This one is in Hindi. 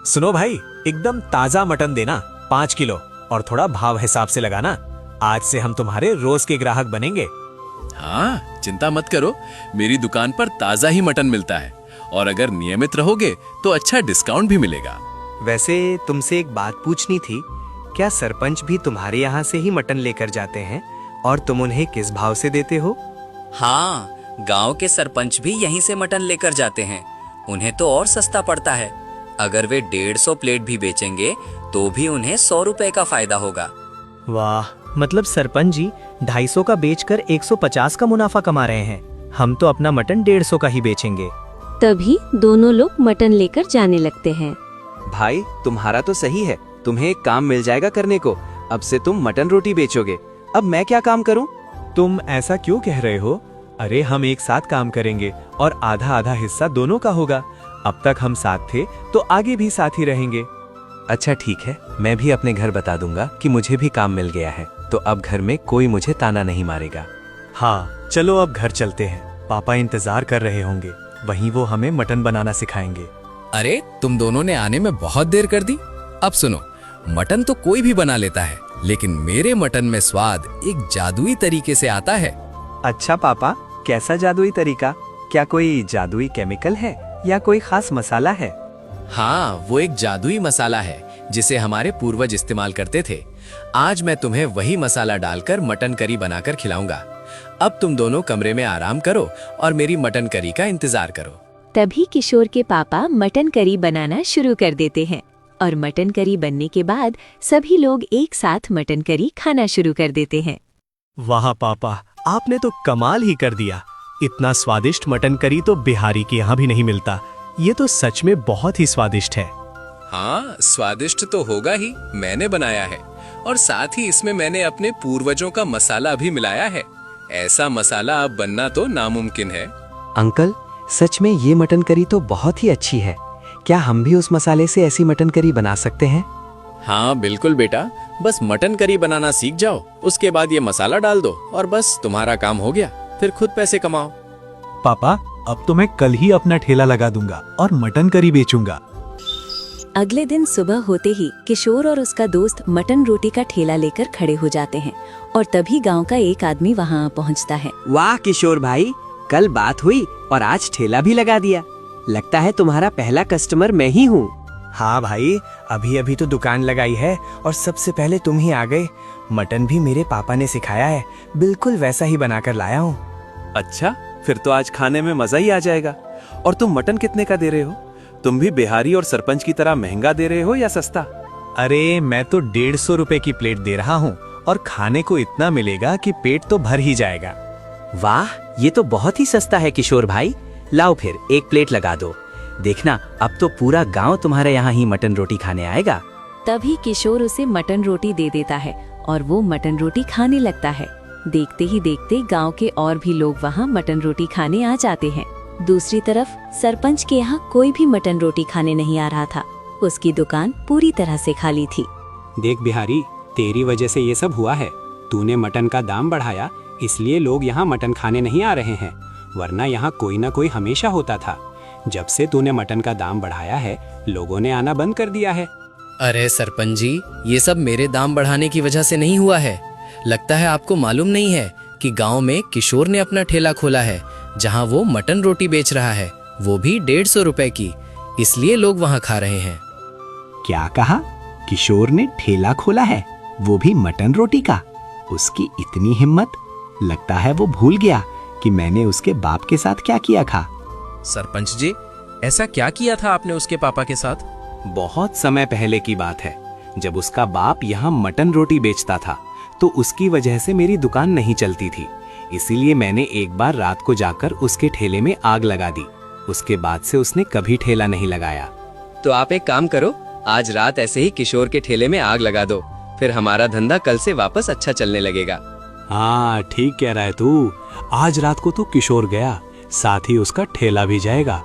सुनो भाई, एकदम ताजा मटन देना 5 किलो, और थोड़ा भाव हिसाब से लगाना। आज से हम तुम्हारे रोज के ग्राहक बनेंगे। हाँ, चिंता मत करो, मेरी दुकान पर ताजा ही मटन मिलता है, और अगर नियमित रहोगे तो अच्छा डिस्काउंट भी मिलेगा। वैसे तुमसे एक बात पूछनी थी, क्या सरपंच भी तुम्हारे यहाँ से ही मटन लेकर जाते हैं और तुम उन्हें किस भाव से देते हो? हाँ, गांव के सरपंच भी यहीं से मटन लेकर जाते हैं। उन्हें तो और सस्ता पड़ता है। अगर वे 150 प्लेट भी बेचेंगे तो भी उन्हें 100 रुपए का फायदा होगा। वाह, मतलब सरपंच जी 250 का बेचकर 150 का मुनाफा कमा रहे हैं। हम तो अपना मटन 150 का ही बेचेंगे। तभी दोनों लोग मटन लेकर जाने लगते हैं। भाई, तुम्हारा तो सही है, तुम्हें एक काम मिल जाएगा करने को। अब से तुम मटन रोटी बेचोगे। अब मैं क्या काम करूं? तुम ऐसा क्यों कह रहे हो? अरे हम एक साथ काम करेंगे और आधा आधा हिस्सा दोनों का होगा। अब तक हम साथ थे तो आगे भी साथ ही रहेंगे। अच्छा ठीक है, मैं भी अपने घर बता दूंगा कि मुझे भी काम मिल गया है, तो अब घर में कोई मुझे ताना नहीं मारेगा। हाँ चलो अब घर चलते हैं, पापा इंतजार कर रहे होंगे। वहीं वो हमें मटन बनाना सिखाएंगे। अरे तुम दोनों ने आने में बहुत देर कर दी। अब सुनो, मटन तो कोई भी बना लेता है, लेकिन मेरे मटन में स्वाद एक जादुई तरीके से आता है। अच्छा पापा, कैसा जादुई तरीका? क्या कोई जादुई केमिकल है या कोई खास मसाला है? हाँ, वो एक जादुई मसाला है जिसे हमारे पूर्वज इस्तेमाल करते थे। आज मैं तुम्हें वही मसाला डालकर मटन करी बनाकर खिलाऊंगा। अब तुम दोनों कमरे में आराम करो और मेरी मटन करी का इंतजार करो। तभी किशोर के पापा मटन करी बनाना शुरू कर देते हैं और मटन करी बनने के बाद सभी लोग एक साथ मटन करी खाना शुरू कर देते हैं। वाह पापा, आपने तो कमाल ही कर दिया। इतना स्वादिष्ट मटन करी तो बिहारी के यहाँ भी नहीं मिलता। ये तो सच में बहुत ही स्वादिष्ट है। हाँ, स्वादिष्ट तो होगा ही, मैंने बनाया है, और साथ ही इसमें मैंने अपने पूर्वजों का मसाला भी मिलाया है। ऐसा मसाला अब बनना तो नामुमकिन है। अंकल, सच में ये मटन करी तो बहुत ही अच्छी है। क्या हम भी उस मसाले से ऐसी मटन करी बना सकते हैं? हाँ बिल्कुल बेटा, बस मटन करी बनाना सीख जाओ, उसके बाद ये मसाला डाल दो और बस तुम्हारा काम हो गया। फिर खुद पैसे कमाओ। पापा, अब तो मैं कल ही अपना ठेला लगा दूंगा और मटन करी बेचूंगा। अगले दिन सुबह होते ही किशोर और उसका दोस्त मटन रोटी का ठेला लेकर खड़े हो जाते हैं और तभी गांव का एक आदमी वहां पहुंचता है। वाह किशोर भाई, कल बात हुई और आज ठेला भी लगा दिया। लगता है तुम्हारा पहला कस्टमर मैं ही हूँ। हाँ भाई, अभी अभी तो दुकान लगाई है और सबसे पहले तुम ही आ गए। मटन भी मेरे पापा ने सिखाया है, बिल्कुल वैसा ही बनाकर लाया हूँ। अच्छा, फिर तो आज खाने में मजा ही आ जाएगा। और तुम मटन कितने का दे रहे हो? तुम भी बिहारी और सरपंच की तरह महंगा दे रहे हो या सस्ता? अरे मैं तो 150 रुपए की प्लेट दे रहा हूँ और खाने को इतना मिलेगा कि पेट तो भर ही जाएगा। वाह, ये तो बहुत ही सस्ता है किशोर भाई। लाओ फिर एक प्लेट लगा दो। देखना, अब तो पूरा गांव तुम्हारे यहाँ ही मटन रोटी खाने आएगा। तभी किशोर उसे मटन रोटी दे देता है और वो मटन रोटी खाने लगता है। देखते ही देखते गांव के और भी लोग वहां मटन रोटी खाने आ जाते हैं। दूसरी तरफ सरपंच के यहाँ कोई भी मटन रोटी खाने नहीं आ रहा था। उसकी दुकान पूरी तरह से खाली थी। देख बिहारी, तेरी वजह से ये सब हुआ है। तूने मटन का दाम बढ़ाया, इसलिए लोग यहाँ मटन खाने नहीं आ रहे हैं, वरना यहाँ कोई ना कोई हमेशा होता था। जब से तूने मटन का दाम बढ़ाया है, लोगों ने आना बंद कर दिया है। अरे सरपंच जी, ये सब मेरे दाम बढ़ाने की वजह से नहीं हुआ है। लगता है आपको मालूम नहीं है कि गांव में किशोर ने अपना ठेला खोला है, जहां वो मटन रोटी बेच रहा है, वो भी 150 रुपए की। इसलिए लोग वहां खा रहे हैं। क्या कहा? किशोर ने ठेला खोला है, वो भी मटन रोटी का? उसकी इतनी हिम्मत! लगता है वो भूल गया कि मैंने उसके बाप के साथ क्या किया था। सरपंच जी, ऐसा क्या किया था आपने उसके पापा के साथ? बहुत समय पहले की बात है, जब उसका बाप यहाँ मटन रोटी बेचता था, तो उसकी वजह से मेरी दुकान नहीं चलती थी। इसीलिए मैंने एक बार रात को जाकर उसके ठेले में आग लगा दी। उसके बाद से उसने कभी ठेला नहीं लगाया। तो आप एक काम करो, आज रात ऐसे ही किशोर के ठेले में आग लगा दो, फिर हमारा धंधा कल से वापस अच्छा चलने लगेगा। हाँ ठीक कह रहा है तू। आज रात को तो किशोर गया, साथ ही उसका ठेला भी जाएगा।